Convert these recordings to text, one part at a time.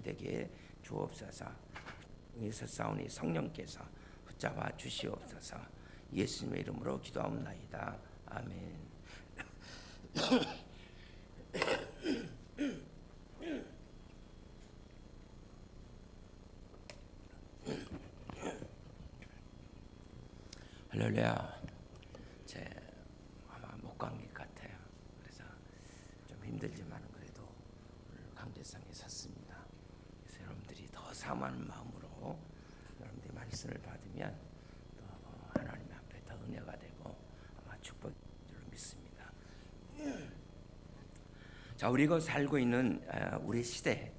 되게 주옵소서. 여기서 싸우니 성령께서 붙잡아 주시옵소서. 예수님의 이름으로 기도하옵나이다. 아멘. 할렐루야. 아마 목감기 같아요. 그래서 좀 힘들지만 그래도 오늘 강대상에 섰습니다. 그래서 여러분들이 더 사모하는 마음으로 여러분들이 말씀을 받으면 또 하나님 앞에 더 은혜가 되고 아마 축복이 줄 믿습니다. 자, 우리가 살고 있는 우리 시대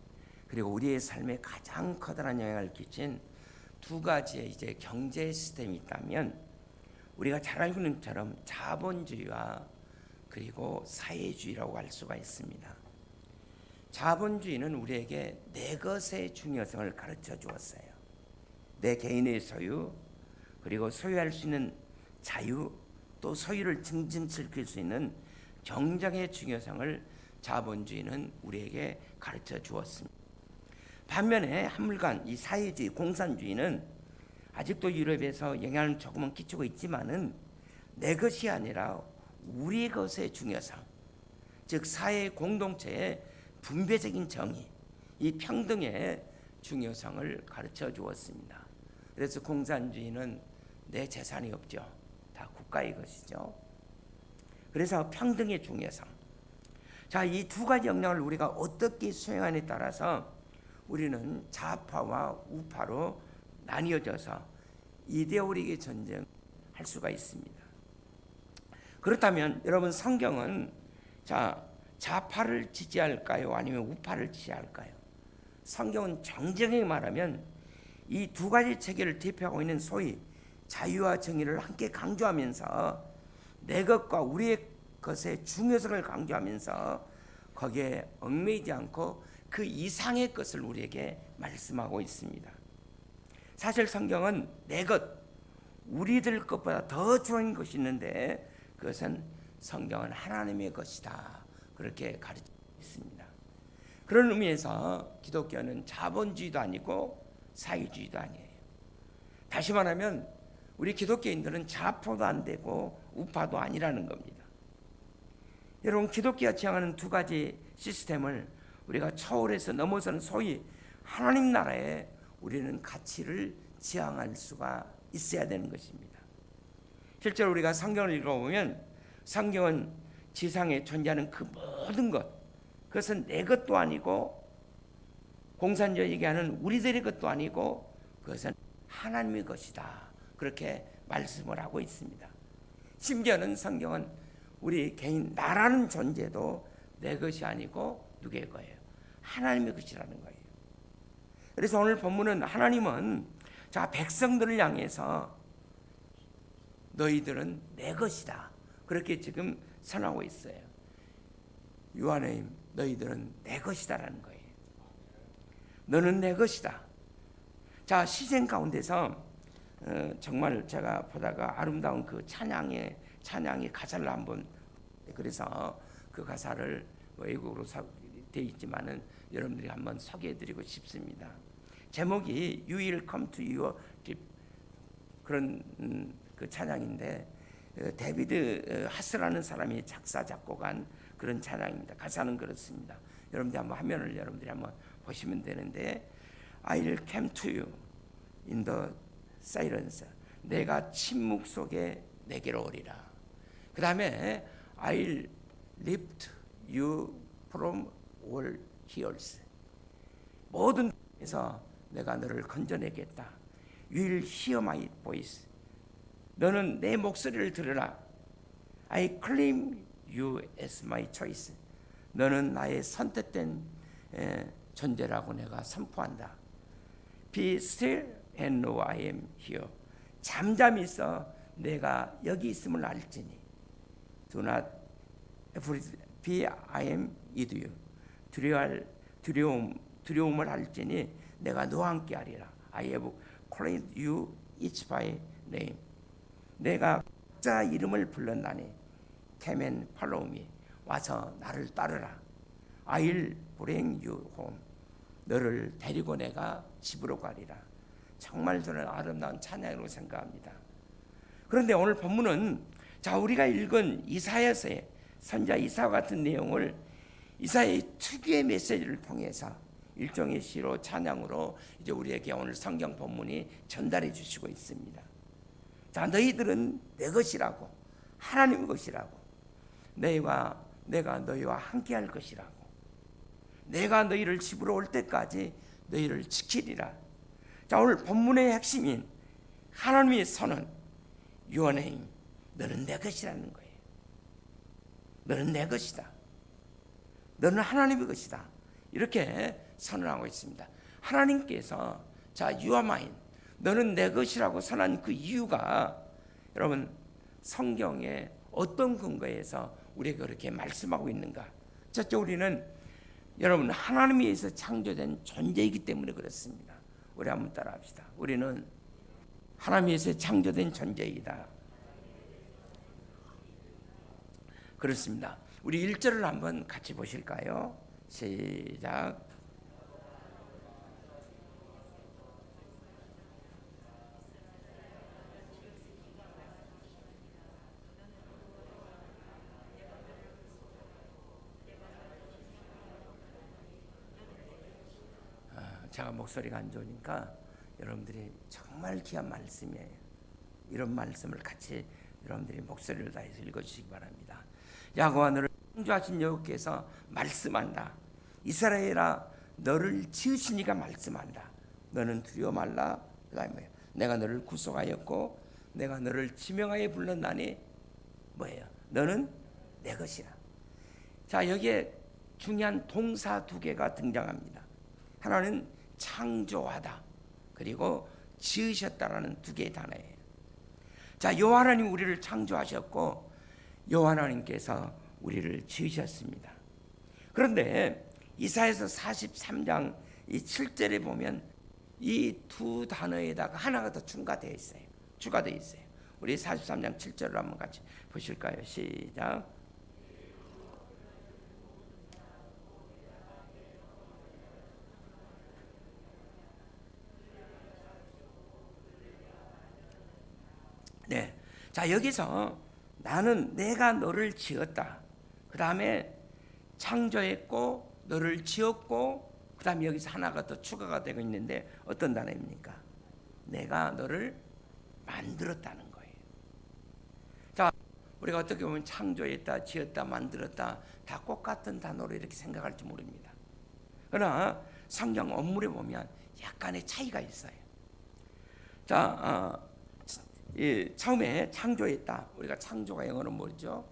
그리고 우리의 삶에 가장 커다란 영향을 끼친 두 가지의 이제 경제 시스템이 있다면 우리가 잘 알고 있는 것처럼 자본주의와 그리고 사회주의라고 할 수가 있습니다. 자본주의는 우리에게 내 것의 중요성을 가르쳐 주었어요. 내 개인의 소유, 그리고 소유할 수 있는 자유, 또 소유를 증진 지킬 수 있는 경쟁의 중요성을 자본주의는 우리에게 가르쳐 주었습니다. 반면에 한물간 이 사회주의, 공산주의는 아직도 유럽에서 영향을 조금은 끼치고 있지만은 내 것이 아니라 우리 것의 중요성, 즉 사회 공동체의 분배적인 정의, 이 평등의 중요성을 가르쳐 주었습니다. 그래서 공산주의는 내 재산이 없죠. 다 국가의 것이죠. 그래서 평등의 중요성. 자, 이 두 가지 역량을 우리가 어떻게 수행하느냐에 따라서 우리는 좌파와 우파로 나뉘어져서 이데올로기의 전쟁을 할 수가 있습니다. 그렇다면 여러분 성경은 좌파를 지지할까요? 아니면 우파를 지지할까요? 성경은 정정하게 말하면 이 두 가지 체계를 대표하고 있는 소위 자유와 정의를 함께 강조하면서 내 것과 우리의 것의 중요성을 강조하면서 거기에 얽매이지 않고 그 이상의 것을 우리에게 말씀하고 있습니다. 사실 성경은 내 것, 우리들 것보다 더 좋은 것이 있는데 그것은 성경은 하나님의 것이다. 그렇게 가르치고 있습니다. 그런 의미에서 기독교는 자본주의도 아니고 사회주의도 아니에요. 다시 말하면 우리 기독교인들은 좌파도 안 되고 우파도 아니라는 겁니다. 여러분 기독교가 지향하는 두 가지 시스템을 우리가 초월해서 넘어서는 소위 하나님 나라에 우리는 가치를 지향할 수가 있어야 되는 것입니다. 실제로 우리가 성경을 읽어보면 성경은 지상에 존재하는 그 모든 것, 그것은 내 것도 아니고 공산주의 얘기하는 우리들의 것도 아니고 그것은 하나님의 것이다. 그렇게 말씀을 하고 있습니다. 심지어는 성경은 우리 개인 나라는 존재도 내 것이 아니고 누구의 거예요? 하나님의 것이라는 거예요. 그래서 오늘 본문은 하나님은 백성들을 향해서 너희들은 내 것이다. 그렇게 지금 선하고 있어요. 유한의 너희들은 내 것이다라는 거예요. 너는 내 것이다. 자, 시즌 가운데서 정말 제가 보다가 아름다운 그 찬양의 가사를 한번, 그래서 그 가사를 외국어로 되어 있지만은 여러분들이 한번 소개해드리고 싶습니다. 제목이 You will come to your deep, 그런 그 찬양인데 데비드 하스라는 사람이 작사 작곡한 그런 찬양입니다. 가사는 그렇습니다. 여러분들 한번 화면을 여러분들이 한번 보시면 되는데 I'll come to you in the silence. 내가 침묵 속에 내게로 오리라. 그 다음에 I'll lift you from all hills. 모든 데서 내가 너를 건져내겠다. You will hear my voice. 너는 내 목소리를 들으라. I claim you as my choice. 너는 나의 선택된 존재라고 내가 선포한다. Be still and know I am here. 잠잠히 있어 내가 여기 있음을 알지니. Do not be I am with you. 두려움을 알지니 내가 너와 함께 하리라. I have called you each by name. 내가 각자 이름을 불렀나니 Come and follow me. 와서 나를 따르라. I'll bring you home. 너를 데리고 내가 집으로 가리라. 정말 저는 아름다운 찬양으로 생각합니다. 그런데 오늘 본문은 우리가 읽은 이사야서의 선지자 이사와 같은 내용을 이사야의 특유의 메시지를 통해서 일종의 시로 찬양으로 이제 우리에게 오늘 성경 본문이 전달해 주시고 있습니다. 너희들은 내 것이라고, 하나님의 것이라고, 내가 너희와 함께할 것이라고, 내가 너희를 집으로 올 때까지 너희를 지키리라. 오늘 본문의 핵심인 하나님의 선언, Your name, 너는 내 것이라는 거예요. 너는 내 것이다. 너는 하나님의 것이다. 이렇게 선언하고 있습니다. 하나님께서 You are mine, 너는 내 것이라고 선언한 그 이유가 여러분 성경에 어떤 근거에서 우리가 그렇게 말씀하고 있는가? 첫째, 우리는 여러분 하나님에 의해서 창조된 존재이기 때문에 그렇습니다. 우리 한번 따라합시다. 우리는 하나님에 의해서 창조된 존재이다. 그렇습니다. 우리 1절을 한번 같이 보실까요? 시작. 제가 목소리가 안 좋으니까 여러분들이 정말 귀한 말씀이에요. 이런 말씀을 같이 여러분들이 목소리를 다해서 읽어주시기 바랍니다. 여호와 너를 창조하신 여호와께서 말씀한다. 이스라엘아 너를 지으신 이가 말씀한다. 너는 두려워 말라. 그다음에 뭐예요? 내가 너를 구속하였고 내가 너를 지명하여 불렀나니 뭐예요? 너는 내 것이라. 여기에 중요한 동사 두 개가 등장합니다. 하나는 창조하다, 그리고 지으셨다라는 두 개의 단어예요. 여호와 하나님 우리를 창조하셨고 여호와 하나님께서 우리를 지으셨습니다. 그런데 이사야서 43장 이 7절에 보면 이 두 단어에다가 하나가 더 추가되어 있어요. 우리 43장 7절을 한번 같이 보실까요? 시작. 네. 여기서 나는 내가 너를 지었다. 그 다음에 창조했고 너를 지었고 그 다음에 여기서 하나가 더 추가가 되고 있는데 어떤 단어입니까? 내가 너를 만들었다는 거예요. 우리가 어떻게 보면 창조했다, 지었다, 만들었다 다 똑같은 단어로 이렇게 생각할지 모릅니다. 그러나 성경 원문에 보면 약간의 차이가 있어요. 처음에 창조했다. 우리가 창조가 영어로 뭐죠?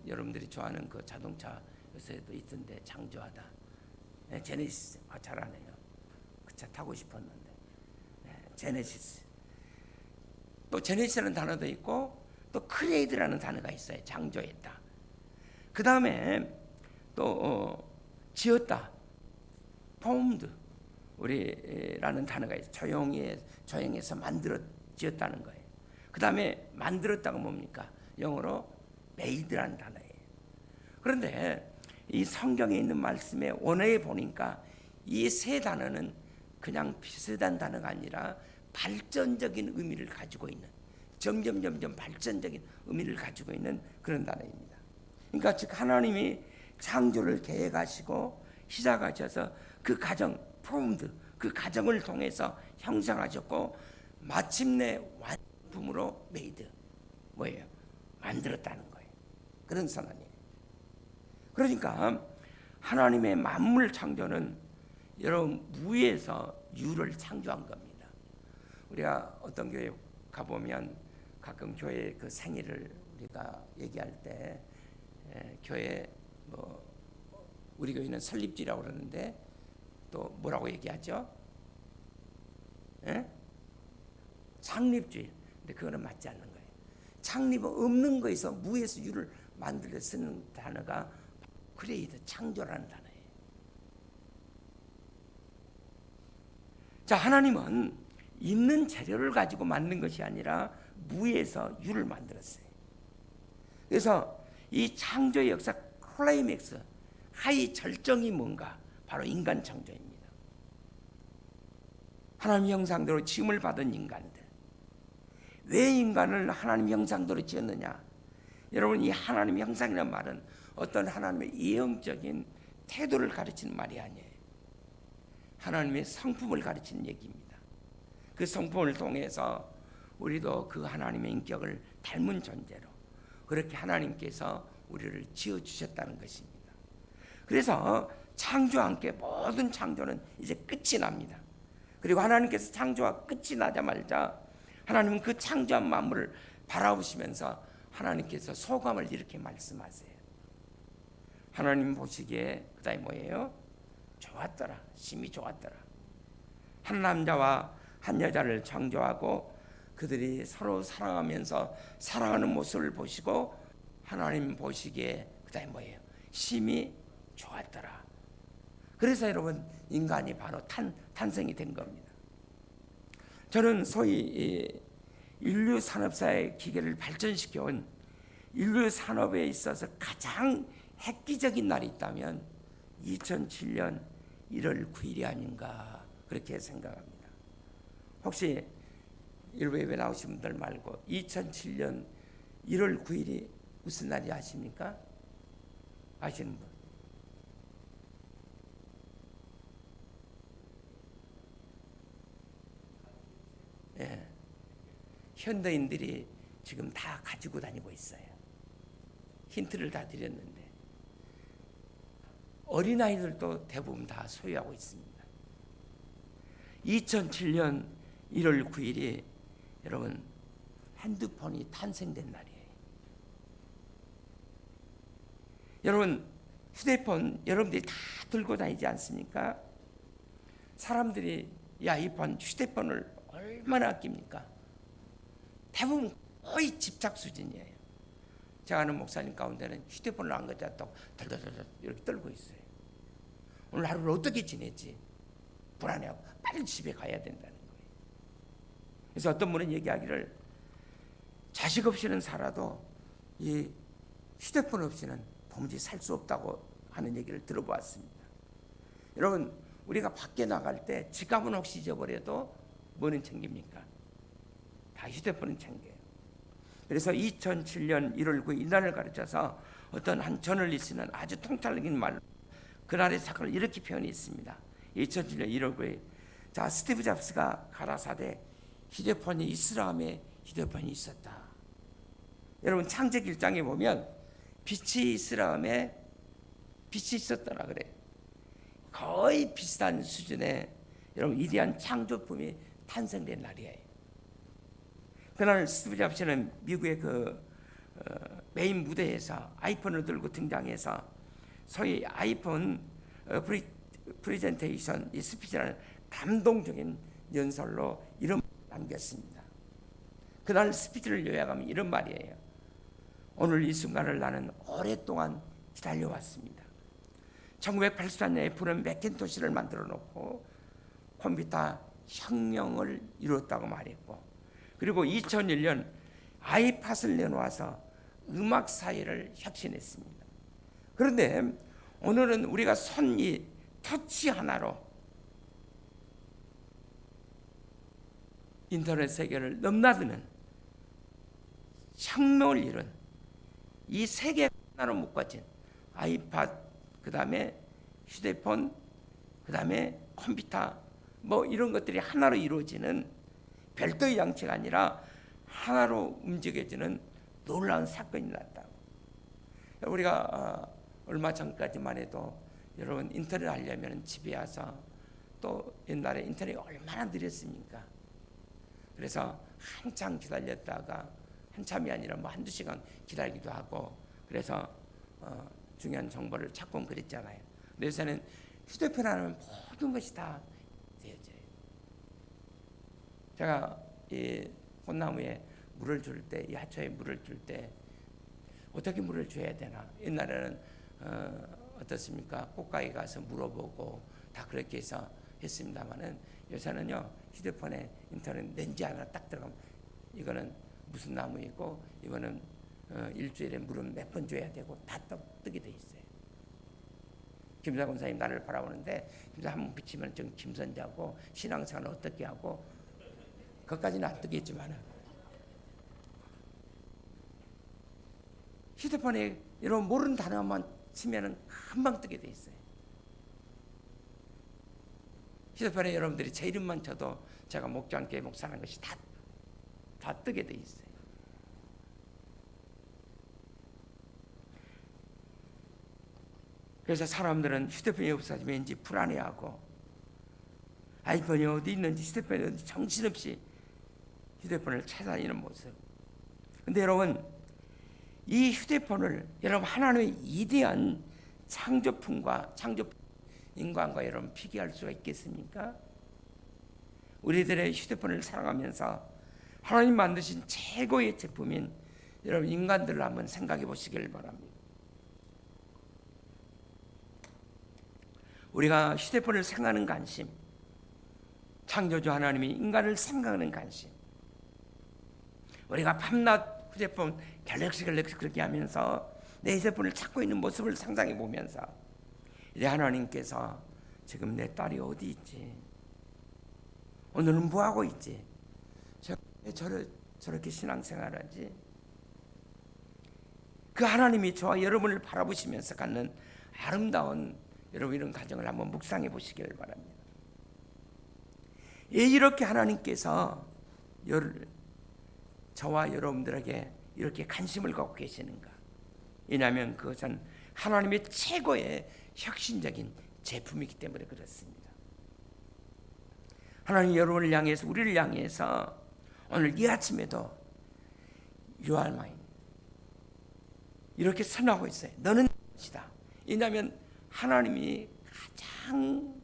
여러분들이 좋아하는 그 자동차 요새도 있던데 창조하다. 제네시스. 잘하네요. 그 차 타고 싶었는데. 제네시스. 또 제네시스라는 단어도 있고 또 크리에이트라는 단어가 있어요. 창조했다. 그 다음에 또 지었다. formed 우리라는 단어가 있어요. 조용해서 지었다는 거예요. 그 다음에 만들었다가 뭡니까? 영어로 made라는 단어예요. 그런데 이 성경에 있는 말씀의 원어에 보니까 이 세 단어는 그냥 비슷한 단어가 아니라 발전적인 의미를 가지고 있는, 점점 발전적인 의미를 가지고 있는 그런 단어입니다. 그러니까 즉 하나님이 창조를 계획하시고 시작하셔서 그 과정, formed, 그 과정을 통해서 형성하셨고 마침내 완품으로 made, 뭐예요? 만들었다는 거예요. 그런 선언이에요. 그러니까 하나님의 만물 창조는 여러분 무에서 유를 창조한 겁니다. 우리가 어떤 교회 가보면 가끔 교회 그 생일을 우리가 얘기할 때 교회 우리 교회는 설립주의라고 그러는데 또 뭐라고 얘기하죠? 창립주의. 근데 그거는 맞지 않는 거예요. 창립은 없는 거에서 무에서 유를 만들어 쓰는 단어가 크리에이트, 창조라는 단어예요. 하나님은 있는 재료를 가지고 만든 것이 아니라 무에서 유를 만들었어요. 그래서 이 창조의 역사 클라이맥스, 하이 절정이 뭔가? 바로 인간 창조입니다. 하나님 형상대로 지음을 받은 인간들. 왜 인간을 하나님 형상대로 지었느냐? 여러분, 이 하나님 형상이라는 말은 어떤 하나님의 예형적인 태도를 가르치는 말이 아니에요. 하나님의 성품을 가르치는 얘기입니다. 그 성품을 통해서 우리도 그 하나님의 인격을 닮은 존재로 그렇게 하나님께서 우리를 지어주셨다는 것입니다. 그래서 창조와 함께 모든 창조는 이제 끝이 납니다. 그리고 하나님께서 창조가 끝이 나자마자 하나님은 그 창조한 만물을 바라보시면서 하나님께서 소감을 이렇게 말씀하세요. 하나님 보시기에 그다음에 뭐예요? 좋았더라. 심히 좋았더라. 한 남자와 한 여자를 창조하고 그들이 서로 사랑하면서 사랑하는 모습을 보시고 하나님 보시기에 그다음에 뭐예요? 심히 좋았더라. 그래서 여러분, 인간이 바로 탄생이 된 겁니다. 저는 소위 인류 산업사의 기계를 발전시켜온 인류 산업에 있어서 가장 획기적인 날이 있다면 2007년 1월 9일이 아닌가 그렇게 생각합니다. 혹시 일부에 나오신 분들 말고 2007년 1월 9일이 무슨 날이 아십니까? 아시는 분? 예. 현대인들이 지금 다 가지고 다니고 있어요. 힌트를 다 드렸는데 어린아이들도 대부분 다 소유하고 있습니다. 2007년 1월 9일이 여러분 핸드폰이 탄생된 날이에요. 여러분, 휴대폰 여러분들이 다 들고 다니지 않습니까? 사람들이 이 아이폰, 휴대폰을 얼마나 아낍니까? 대부분 거의 집착 수준이에요. 제가 아는 목사님 가운데는 휴대폰을 안 가져왔다고 덜덜덜 이렇게 떨고 있어요. 오늘 하루를 어떻게 지냈지? 불안해하고 빨리 집에 가야 된다는 거예요. 그래서 어떤 분은 얘기하기를 자식 없이는 살아도 이 휴대폰 없이는 도무지 살 수 없다고 하는 얘기를 들어보았습니다. 여러분, 우리가 밖에 나갈 때 지갑은 혹시 잊어버려도 뭐는 챙깁니까? 다 휴대폰은 챙겨요. 그래서 2007년 1월 9일 이날을 가르쳐서 어떤 한 저널리스트는 아주 통찰적인 말로 그날의 사건을 이렇게 표현했습니다. 2007년 1월 9일 자, 스티브 잡스가 가라사대 휴대폰이 있으라며 휴대폰이 있었다. 여러분, 창세기 1장에 보면 빛이 있으라며 빛이 있었더라 그래. 거의 비슷한 수준의 여러분 위대한 창조품이 탄생된 날이에요. 그날 스티브 잡스는 미국의 메인 무대에서 아이폰을 들고 등장해서 소위 아이폰 프레젠테이션 이 스피치라는 감동적인 연설로 이런 말을 남겼습니다. 그날 스피치를 요약하면 이런 말이에요. 오늘 이 순간을 나는 오랫동안 기다려왔습니다. 1984년에 애플은 맥킨토시를 만들어 놓고 컴퓨터 혁명을 이뤘다고 말했고, 그리고 2001년 아이팟을 내놓아서 음악 사회를 혁신했습니다. 그런데 오늘은 우리가 손 이 터치 하나로 인터넷 세계를 넘나드는 혁명을 이룬 이 세계 하나로 묶어진 아이팟, 그 다음에 휴대폰, 그 다음에 컴퓨터 뭐 이런 것들이 하나로 이루어지는 별도의 장치가 아니라 하나로 움직여지는 놀라운 사건이 났다고. 우리가 얼마 전까지만 해도 여러분 인터넷 하려면 집에 와서 또 옛날에 인터넷이 얼마나 느렸습니까? 그래서 한참 기다렸다가 한참이 아니라 뭐 한두 시간 기다리기도 하고 그래서 중요한 정보를 찾고 그랬잖아요. 요새는 휴대폰 하면 모든 것이 다 되어져요. 제가 이 꽃나무에 물을 줄 때, 이 하초에 물을 줄 때 어떻게 물을 줘야 되나? 옛날에는 어떻습니까? 꽃가게 가서 물어보고 다 그렇게 해서 했습니다만은 요새는요 휴대폰에 인터넷 렌즈 하나 딱 들어가면 이거는 무슨 나무이고 이거는 일주일에 물은 몇 번 줘야 되고 다 뜨게 돼 있어요. 김선자 권사님 나를 바라보는데 김선자 한번 비치면 좀 김선자고 신앙생활을 어떻게 하고 그것까지는 안 뜨겠지만 휴대폰에 여러분 모르는 단어만 치면은 금방 뜨게 돼 있어요. 휴대폰에 여러분들이 제 이름만 쳐도 제가 목장교회 목사라는 것이 다 뜨게 돼 있어요. 그래서 사람들은 휴대폰이 없어지면 왠지 불안해하고 아이폰이 어디 있는지 휴대폰이 어디 정신없이 휴대폰을 찾아다니는 모습. 근데 여러분 이 휴대폰을 여러분 하나님의 이대한 창조품과 인간과 여러분 비교할 수가 있겠습니까? 우리들의 휴대폰을 사랑하면서 하나님 만드신 최고의 제품인 여러분 인간들을 한번 생각해 보시길 바랍니다. 우리가 휴대폰을 생각하는 관심, 창조주 하나님이 인간을 생각하는 관심, 우리가 밤낮 휴대폰 갤럭시 그렇게 하면서 내 휴대폰을 찾고 있는 모습을 상상해 보면서 이제 하나님께서 지금 내 딸이 어디 있지? 오늘은 뭐 하고 있지? 저렇게 신앙생활하지? 그 하나님이 저와 여러분을 바라보시면서 갖는 아름다운 여러분 이런 가정을 한번 묵상해 보시길 바랍니다. 이렇게 하나님께서 저와 여러분들에게 이렇게 관심을 갖고 계시는가? 왜냐하면 그것은 하나님의 최고의 혁신적인 제품이기 때문에 그렇습니다. 하나님 여러분을 향해서 우리를 향해서 오늘 이 아침에도 You are mine 이렇게 선하고 있어요. 너는 것이다. 왜냐하면 하나님이 가장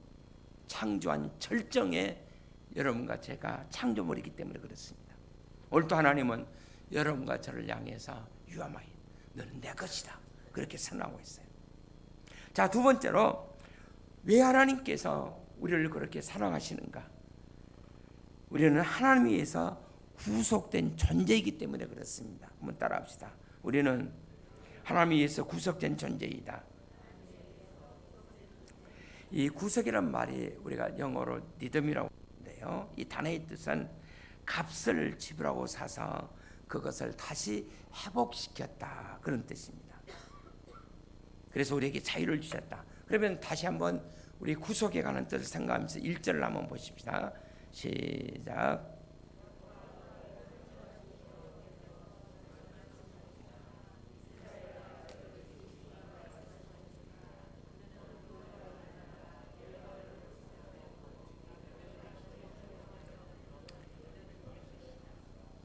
창조한 절정의 여러분과 제가 창조물이기 때문에 그렇습니다. 오늘도 하나님은 여러분과 저를 향해서 You are mine 너는 내 것이다 그렇게 선하고 있어요. 자, 두 번째로 왜 하나님께서 우리를 그렇게 사랑하시는가? 우리는 하나님에 의해서 구속된 존재이기 때문에 그렇습니다. 한번 따라합시다. 우리는 하나님에 의해서 구속된 존재이다. 이 구속이란 말이 우리가 영어로 리듬이라고 하는데요. 이 단어의 뜻은 값을 지불하고 사서 그것을 다시 회복시켰다 그런 뜻입니다. 그래서 우리에게 자유를 주셨다. 그러면 다시 한번 우리 구속에 관한 뜻을 생각하면서 1절을 한번 보십시다. 시작.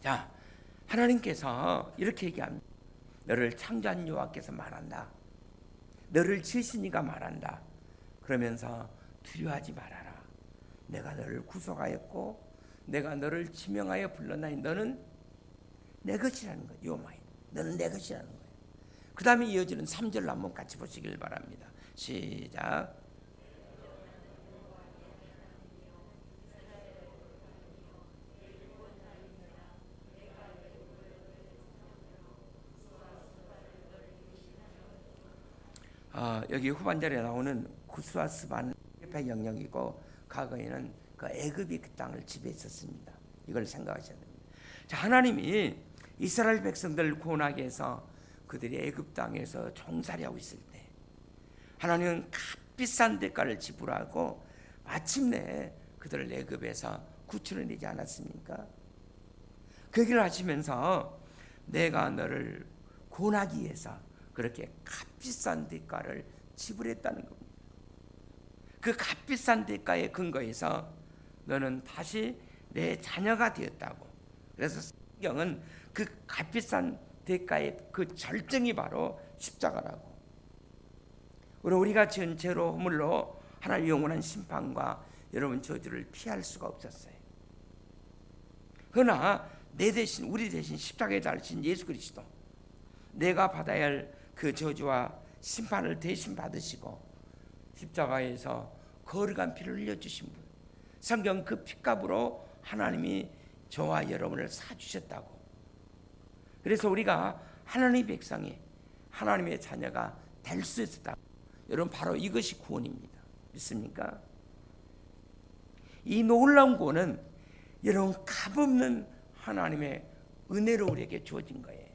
자, 하나님께서 이렇게 얘기합니다. 너를 창조한 여호와께서 말한다. 너를 지으신 이가 말한다. 그러면서 두려워하지 말아라. 내가 너를 구속하였고 내가 너를 지명하여 불렀나니 너는 내 것이라는 거예요. 요마이. 너는 내 것이라는 거예요. 그 다음에 이어지는 3절을 한번 같이 보시길 바랍니다. 시작. 여기 후반절에 나오는 구스와스반 옆에 영역이고 과거에는 그 애굽이 그 땅을 지배했었습니다. 이걸 생각하셔야 됩니다. 자, 하나님이 이스라엘 백성들을 구원하기 위해서 그들이 애굽 땅에서 종살이하고 있을 때 하나님은 값비싼 대가를 지불하고 마침내 그들을 애굽에서 구출해내지 않았습니까? 그 얘기를 하시면서 내가 너를 구원하기 위해서 그렇게 값비싼 대가를 지불했다는 겁니다. 그 값비싼 대가의 근거에서 너는 다시 내 자녀가 되었다고. 그래서 성경은 그 값비싼 대가의 그 절정이 바로 십자가라고. 우리가 지은 죄로 허물로 하나님의 영원한 심판과 여러분 저주를 피할 수가 없었어요. 그러나 내 대신 우리 대신 십자가에 달리신 예수 그리스도 내가 받아야 할 그 저주와 심판을 대신 받으시고 십자가에서 거룩한 피를 흘려주신 분, 성경 그 피값으로 하나님이 저와 여러분을 사주셨다고. 그래서 우리가 하나님의 백성이 하나님의 자녀가 될 수 있었다. 여러분 바로 이것이 구원입니다. 믿습니까? 이 놀라운 구원은 여러분 값없는 하나님의 은혜로 우리에게 주어진 거예요.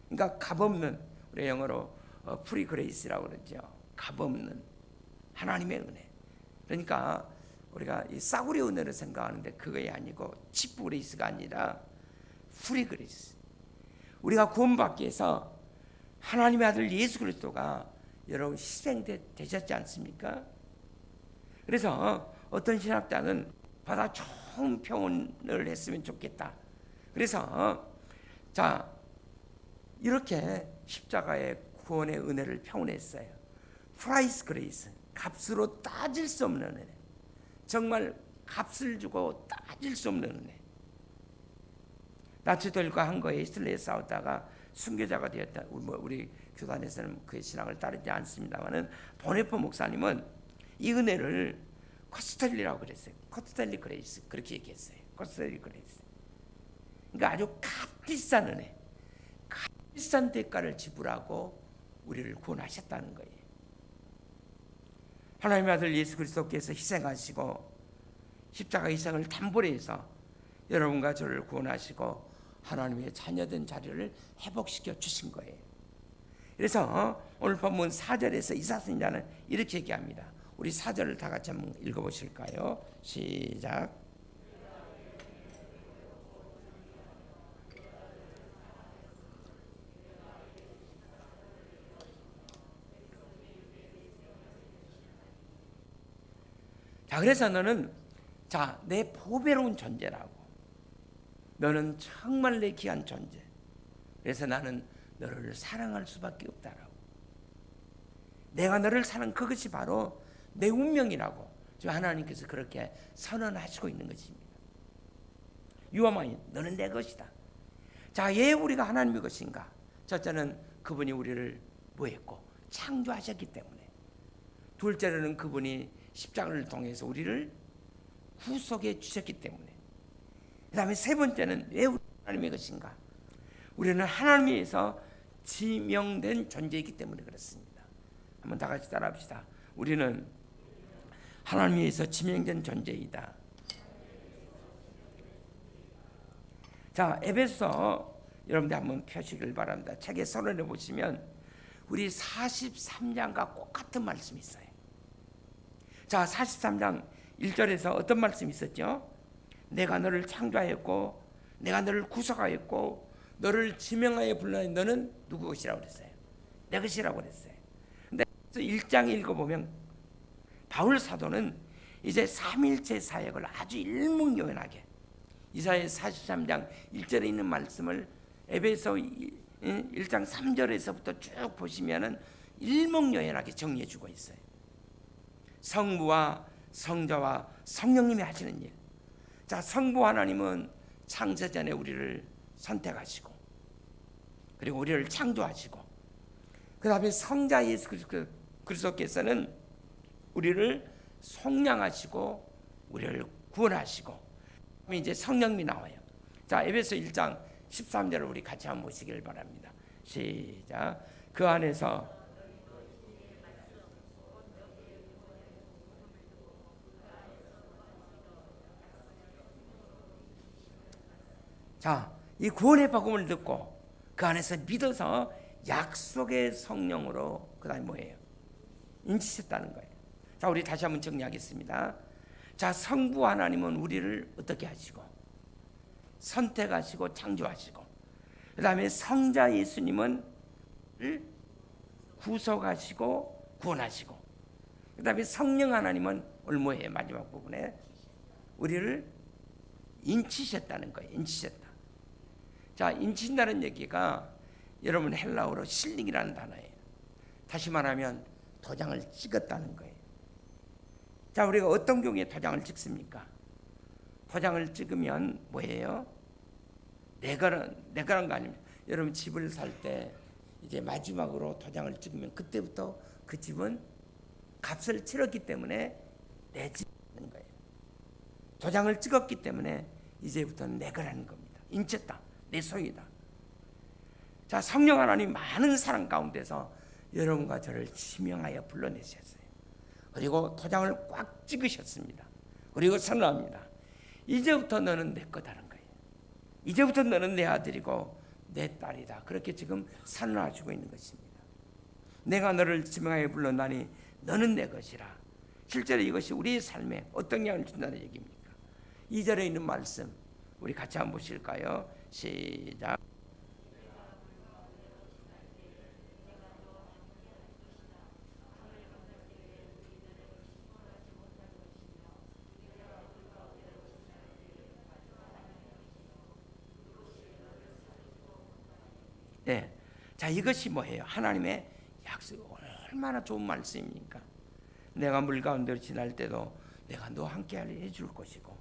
그러니까 값없는, 우리 영어로 프리 그레이스라고 그러죠. 값없는 하나님의 은혜. 그러니까 우리가 이 싸구려 은혜를 생각하는데 그게 아니고 치프 그레이스가 아니라 프리 그레이스. 우리가 구원받기 위해서 하나님의 아들 예수 그리스도가 여러분 희생되셨지 않습니까? 그래서 어떤 신학자는 바다 좋은 표현을 했으면 좋겠다. 그래서 자 이렇게 십자가의 구원의 은혜를 표현했어요. 프라이스 그레이스, 값으로 따질 수 없는 은혜. 정말 값을 주고 따질 수 없는 은혜. 나치들과 한거에 이스라엘에 싸우다가 순교자가 되었다. 우리 교단에서는 그의 신앙을 따르지 않습니다만은 보네포 목사님은 이 은혜를 코스텔리라고 그랬어요. 코스텔리 그레이스 그렇게 얘기했어요. 코스텔리 그레이스. 그러니까 아주 값비싼 은혜, 값비싼 대가를 지불하고 우리를 구원하셨다는 거예요. 하나님의 아들 예수 그리스도께서 희생하시고 십자가 희생을 담보로 해서 여러분과 저를 구원하시고 하나님의 자녀된 자리를 회복시켜 주신 거예요. 그래서 오늘 본문 4절에서 이사선자는 이렇게 얘기합니다. 우리 4절을 다 같이 한번 읽어보실까요? 시작. 자, 그래서 너는 내 보배로운 존재라고. 너는 정말 내 귀한 존재. 그래서 나는 너를 사랑할 수밖에 없다라고. 내가 너를 사랑, 그것이 바로 내 운명이라고 지금 하나님께서 그렇게 선언하시고 있는 것입니다. You are mine. 너는 내 것이다. 자, 왜 우리가 하나님의 것인가? 첫째는 그분이 우리를 뭐했고 창조하셨기 때문에. 둘째로는 그분이 십자가를 통해서 우리를 구속해 주셨기 때문에. 그 다음에 세 번째는 왜 우리 하나님의 것인가? 우리는 하나님에 의해서 지명된 존재이기 때문에 그렇습니다. 한번 다 같이 따라합시다. 우리는 하나님에 의해서 지명된 존재이다. 자, 에베소 여러분들 한번 펴시길 바랍니다. 책에 서론에 보시면 우리 43장과 똑같은 말씀이 있어요. 자, 43장 1절에서 어떤 말씀이 있었죠? 내가 너를 창조하였고 내가 너를 구속하였고 너를 지명하여 불러낸 너는 누구 것이라고 그랬어요? 내 것이라고 그랬어요. 근데 1장 읽어보면 바울 사도는 이제 삼일체 사역을 아주 일목요연하게 이사야 43장 1절에 있는 말씀을 에베소 1장 3절에서부터 쭉 보시면은 일목요연하게 정리해주고 있어요. 성부와 성자와 성령님이 하시는 일. 자, 성부 하나님은 창세 전에 우리를 선택하시고 그리고 우리를 창조하시고 그 다음에 성자 예수 그리스도께서는 우리를 속량하시고 우리를 구원하시고 이제 성령님이 나와요. 자, 에베소 1장 13절을 우리 같이 한번 보시길 바랍니다. 시작. 그 안에서 자, 이 구원의 복음을 듣고 그 안에서 믿어서 약속의 성령으로 그 다음에 뭐예요? 인치셨다는 거예요. 자, 우리 다시 한번 정리하겠습니다. 자, 성부 하나님은 우리를 어떻게 하시고 선택하시고 창조하시고 그 다음에 성자 예수님은 구속하시고 구원하시고 그 다음에 성령 하나님은 오늘 뭐예요? 마지막 부분에 우리를 인치셨다는 거예요. 인치셨다. 자, 인친다는 얘기가 여러분 헬라어로 실링이라는 단어예요. 다시 말하면 도장을 찍었다는 거예요. 자, 우리가 어떤 경우에 도장을 찍습니까? 도장을 찍으면 뭐예요? 내가란 거 아닙니까? 여러분 집을 살 때 이제 마지막으로 도장을 찍으면 그때부터 그 집은 값을 치렀기 때문에 내 집인 거예요. 도장을 찍었기 때문에 이제부터는 내 거라는 겁니다. 인쳤다. 내 소유다. 자, 성령 하나님 많은 사랑 가운데서 여러분과 저를 지명하여 불러내셨어요. 그리고 도장을 꽉 찍으셨습니다. 그리고 선언합니다. 이제부터 너는 내 거다는 거예요. 이제부터 너는 내 아들이고 내 딸이다. 그렇게 지금 선언하시고 있는 것입니다. 내가 너를 지명하여 불렀나니 너는 내 것이라. 실제로 이것이 우리의 삶에 어떤 영향을 준다는 얘기입니까? 2절에 있는 말씀 우리 같이 한번 보실까요? 시작. 네. 자, 이것이 뭐예요? 하나님의 약속. 얼마나 좋은 말씀입니까? 내가 물 가운데로 지날 때도 내가 너와 함께 해줄 것이고,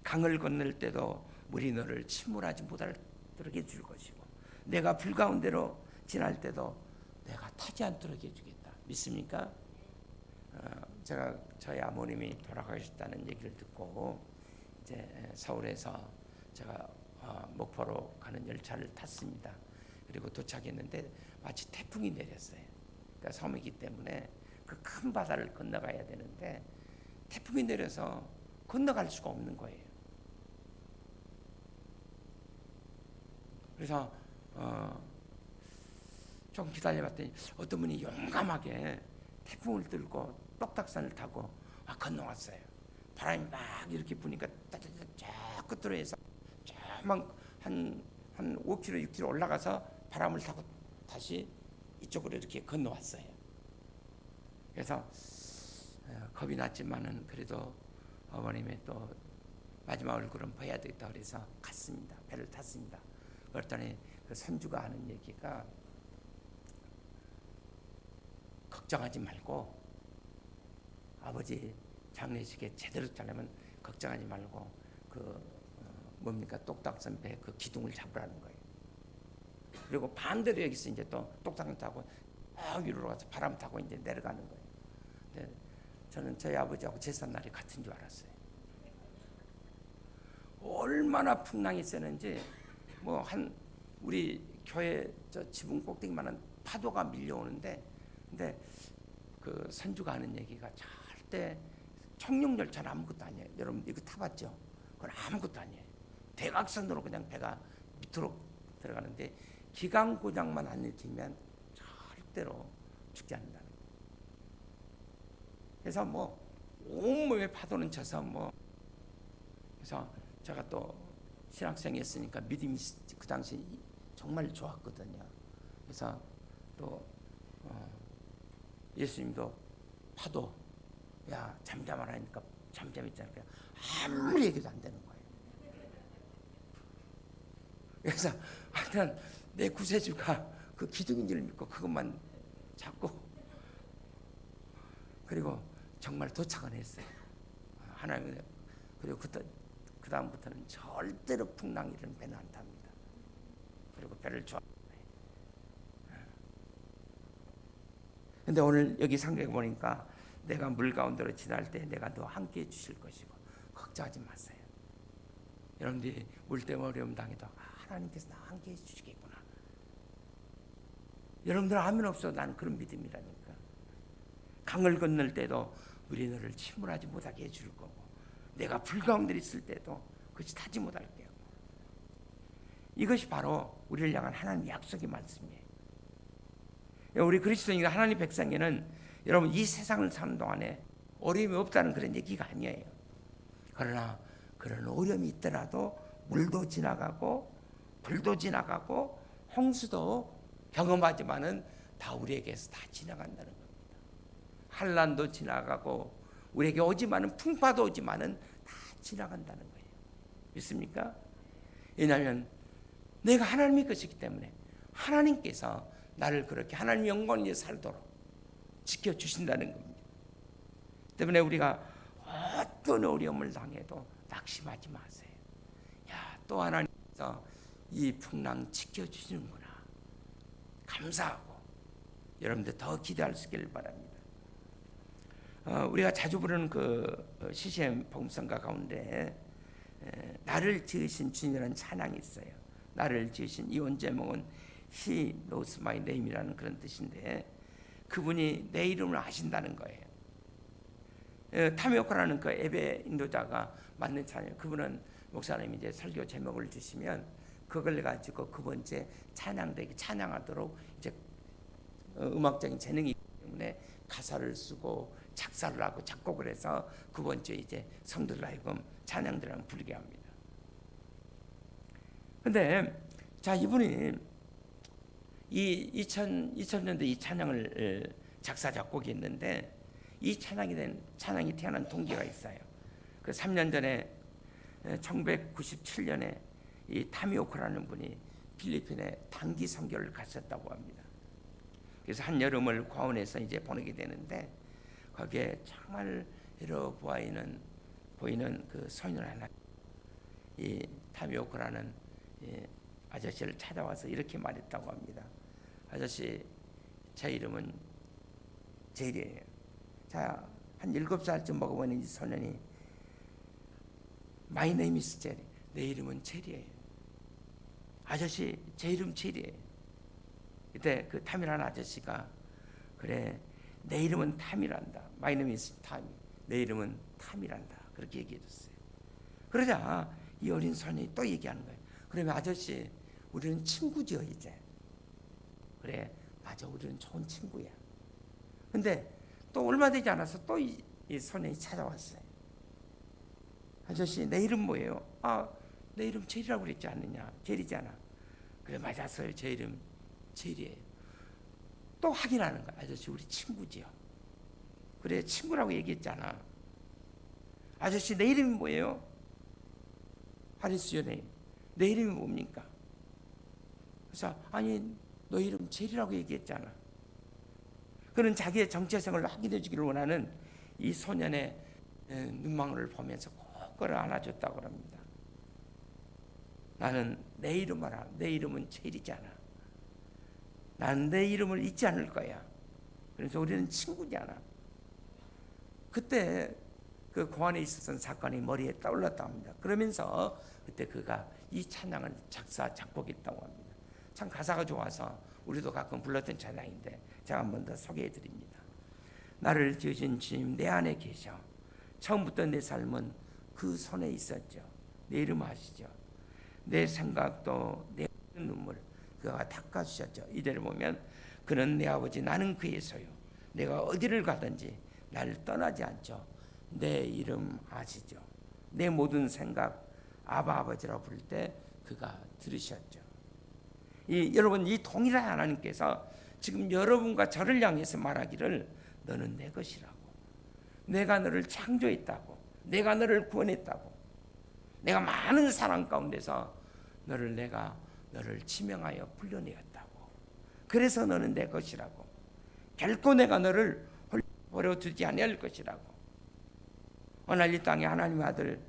강을 건널 때도 물이 너를 침몰하지 못하도록 해줄 것이고, 내가 불 가운데로 지날 때도 내가 타지 않도록 해주겠다. 믿습니까? 제가 저희 아버님이 돌아가셨다는 얘기를 듣고 이제 서울에서 제가 목포로 가는 열차를 탔습니다. 그리고 도착했는데 마치 태풍이 내렸어요. 그러니까 섬이기 때문에 그 큰 바다를 건너가야 되는데 태풍이 내려서 건너갈 수가 없는 거예요. 그래서 좀 기다려봤더니 어떤 분이 용감하게 태풍을 들고 똑딱산을 타고 건너왔어요. 바람이 막 이렇게 부니까 쫙 끝으로 해서 쫙만 한 5km, 6km 올라가서 바람을 타고 다시 이쪽으로 이렇게 건너왔어요. 그래서 겁이 났지만은 그래도 어머님의 또 마지막 얼굴은 봐야 되겠다 그래서 갔습니다. 배를 탔습니다. 그랬더니 그 선주가 하는 얘기가 걱정하지 말고 아버지 장례식에 제대로 하려면 걱정하지 말고 뭡니까 똑딱선 배 그 기둥을 잡으라는 거예요. 그리고 반대로 여기서 이제 또 똑딱선 타고 위로 가서 바람 타고 이제 내려가는 거예요. 근데 저는 저희 아버지하고 제삿날이 같은 줄 알았어요. 얼마나 풍랑이 세는지 우리 교회 저 지붕 꼭대기만한 파도가 밀려오는데 근데 그 선주가 하는 얘기가 절대 청룡열차는 아무것도 아니에요. 여러분 이거 타봤죠? 그건 아무것도 아니에요. 대각선으로 그냥 배가 밑으로 들어가는데 기강 고장만 안 일으키면 절대로 죽지 않는다는 거예요. 그래서 온몸에 파도는 쳐서 그래서 제가 또 신학생이었으니까 믿음이 그 당시 정말 좋았거든요. 그래서 또 예수님도 파도 야 잠잠하라니까 잠잠했잖아요. 아무리 얘기도 안 되는 거예요. 그래서 하여튼 내 구세주가 그 기둥인 줄 믿고 그것만 잡고 그리고 정말 도착은 했어요. 하나님 그리고 그 다음부터는 절대로 풍랑 이런 배는 안 탑니다. 그리고 배를 좋아합니다. 근데 오늘 여기 상경에 보니까 내가 물 가운데로 지날 때 내가 너 함께 해 주실 것이고 걱정하지 마세요. 여러분들이 물 때문에 어려움 당해도 하나님께서 나 함께 해 주시겠구나. 여러분들 아멘 없어도 나는 그런 믿음이라니까. 강을 건널 때도 물이 너를 침몰하지 못하게 해줄 거고 내가 불 가운데 있을 때도 그것이 타지 못할게요. 이것이 바로 우리를 향한 하나님의 약속의 말씀이에요. 우리 그리스도인과 하나님 백성에는 여러분 이 세상을 사는 동안에 어려움이 없다는 그런 얘기가 아니에요. 그러나 그런 어려움이 있더라도 물도 지나가고 불도 지나가고 홍수도 경험하지만은 다 우리에게서 다 지나간다는 겁니다. 환난도 지나가고 우리에게 오지만은 풍파도 오지만은 다 지나간다는 거예요. 믿습니까? 왜냐하면 내가 하나님의 것이기 때문에 하나님께서 나를 그렇게 하나님 영광을 위해 살도록 지켜주신다는 겁니다. 때문에 우리가 어떤 어려움을 당해도 낙심하지 마세요. 야, 또 하나님께서 이 풍랑 지켜주시는구나. 감사하고 여러분들 더 기대할 수 있기를 바랍니다. 우리가 자주 부르는 그 CCM 복음성가 가운데 나를 지으신 주님이라는 찬양이 있어요. 나를 지으신 이 온 제목은 He knows my name이라는 그런 뜻인데 그분이 내 이름을 아신다는 거예요. 타미오카라는 그 예배 인도자가 만든 찬양, 그분은 목사님이 이제 설교 제목을 주시면 그걸 가지고 그 번째 찬양되게 찬양하도록 이제 음악적인 재능이 있기 때문에 가사를 쓰고 작사를 하고 작곡을 해서 그 번째 이제 성도들 하여금 찬양들을 부르게 합니다. 근데 자, 이분이 이 2000년대 이 찬양을 작사 작곡했는데 이 찬양이 태어난 동기가 있어요. 그 3년 전에 1997년에 이 타미오코라는 분이 필리핀에 단기 선교를 갔었다고 합니다. 그래서 한 여름을 과원에서 이제 보내게 되는데 거기에 정말 여러 보이는 그 소년 하나, 이 타미오코라는 아저씨를 찾아와서 이렇게 말했다고 합니다. 아저씨, 제 이름은 제리예요. 자, 한 7살쯤 먹어보는 이 소년이 My name is 제리. 내 이름은 제리예요. 아저씨, 제 이름 제리예요. 그때 그 탐이라는 아저씨가 그래, 내 이름은 탐이란다. My name is 탐. 내 이름은 탐이란다. 그렇게 얘기해줬어요. 그러자 이 어린 소년이 또 얘기하는 거예요. 그러면 아저씨, 우리는 친구죠 이제. 그래, 맞아, 우리는 좋은 친구야. 근데 또 얼마 되지 않아서 또 이 소년이 찾아왔어요. 아저씨, 내 이름 뭐예요? 아, 내 이름 제리라고 그랬지 않느냐? 제리잖아. 그래, 맞았어요. 제 이름 제리예요. 또 확인하는 거야. 아저씨, 우리 친구지요. 그래, 친구라고 얘기했잖아. 아저씨, 내 이름이 뭐예요? 하리스 요네. 내 이름이 뭡니까? 그래서 아니, 너 이름 제리라고 얘기했잖아. 그는 자기의 정체성을 확인해 주기를 원하는 이 소년의 눈망울을 보면서 꼭 끌어 안아줬다고 합니다. 나는 내 이름 알아. 내 이름은 제리잖아. 나는 내 이름을 잊지 않을 거야. 그래서 우리는 친구잖아. 그때 그 고안에 있었던 사건이 머리에 떠올랐다고 합니다. 그러면서 그때 그가 이 찬양을 작사 작곡했다고 합니다. 참 가사가 좋아서 우리도 가끔 불렀던 찬양인데 제가 한 번 더 소개해 드립니다. 나를 지으신 주님 내 안에 계셔. 처음부터 내 삶은 그 손에 있었죠. 내 이름 아시죠? 내 생각도 내 눈물 그가 닦아주셨죠. 이대로 보면 그는 내 아버지 나는 그의 소유. 내가 어디를 가든지 나를 떠나지 않죠. 내 이름 아시죠? 내 모든 생각 아바 아버지라고 부를 때 그가 들으셨죠. 여러분, 이 동일한 하나님께서 지금 여러분과 저를 향해서 말하기를 너는 내 것이라고. 내가 너를 창조했다고. 내가 너를 구원했다고. 내가 많은 사랑 가운데서 너를 지명하여 불러내었다고. 그래서 너는 내 것이라고. 결코 내가 너를 버려두지 아니할 것이라고. 오늘 이 땅에 하나님의 아들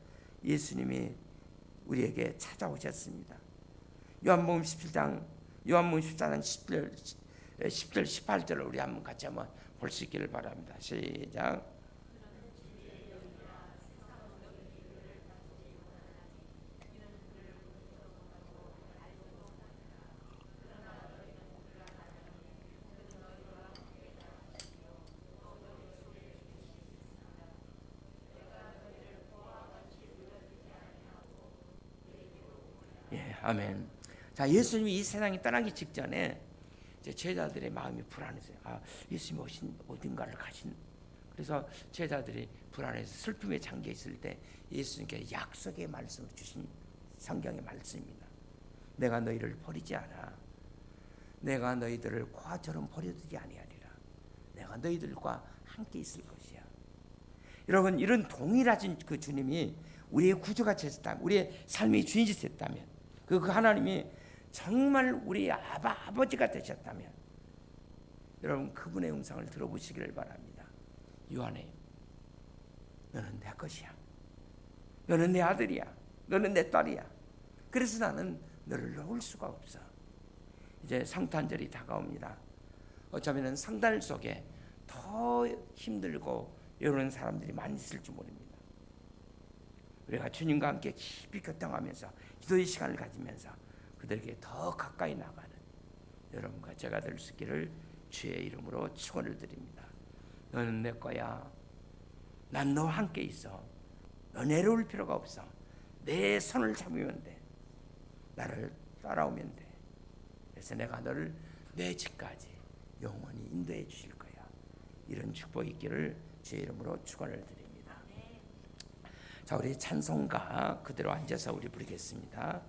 예수님이 우리에게 찾아오셨습니다. 요한복음 14장 10절 18절을 우리 한번 같이 한번 볼 수 있기를 바랍니다. 시작. 예, 아멘. 자, 예수님이 이 세상에 떠나기 직전에 이제 제자들의 마음이 불안했어요. 아, 예수님이 어딘가를 가신. 그래서 제자들이 불안해서 슬픔에 잠겨 있을 때 예수님께 약속의 말씀을 주신 성경의 말씀입니다. 내가 너희를 버리지 않아. 내가 너희들을 과처럼 버려두지 아니하리라. 내가 너희들과 함께 있을 것이야. 여러분, 이런 동일하신 그 주님이 우리의 구주가 되셨다면, 우리의 삶의 주인이 되셨다면, 그 하나님이 정말 우리 아버지가 되셨다면 여러분 그분의 음성을 들어보시기를 바랍니다. 요한아, 너는 내 것이야. 너는 내 아들이야. 너는 내 딸이야. 그래서 나는 너를 놓을 수가 없어. 이제 성탄절이 다가옵니다. 어쩌면 성탄 속에 더 힘들고 이런 사람들이 많이 있을지 모릅니다. 우리가 주님과 함께 깊이 교통하면서 기도의 시간을 가지면서 그들에게 더 가까이 나가는 여러분과 제가 될 수 있기를 주의 이름으로 축원을 드립니다. 너는 내 거야. 난 너와 함께 있어. 너 내려올 필요가 없어. 내 손을 잡으면 돼. 나를 따라오면 돼. 그래서 내가 너를 내 집까지 영원히 인도해 주실 거야. 이런 축복이 있기를 주의 이름으로 축원을 드립니다. 자, 우리 찬송가 그대로 앉아서 우리 부르겠습니다.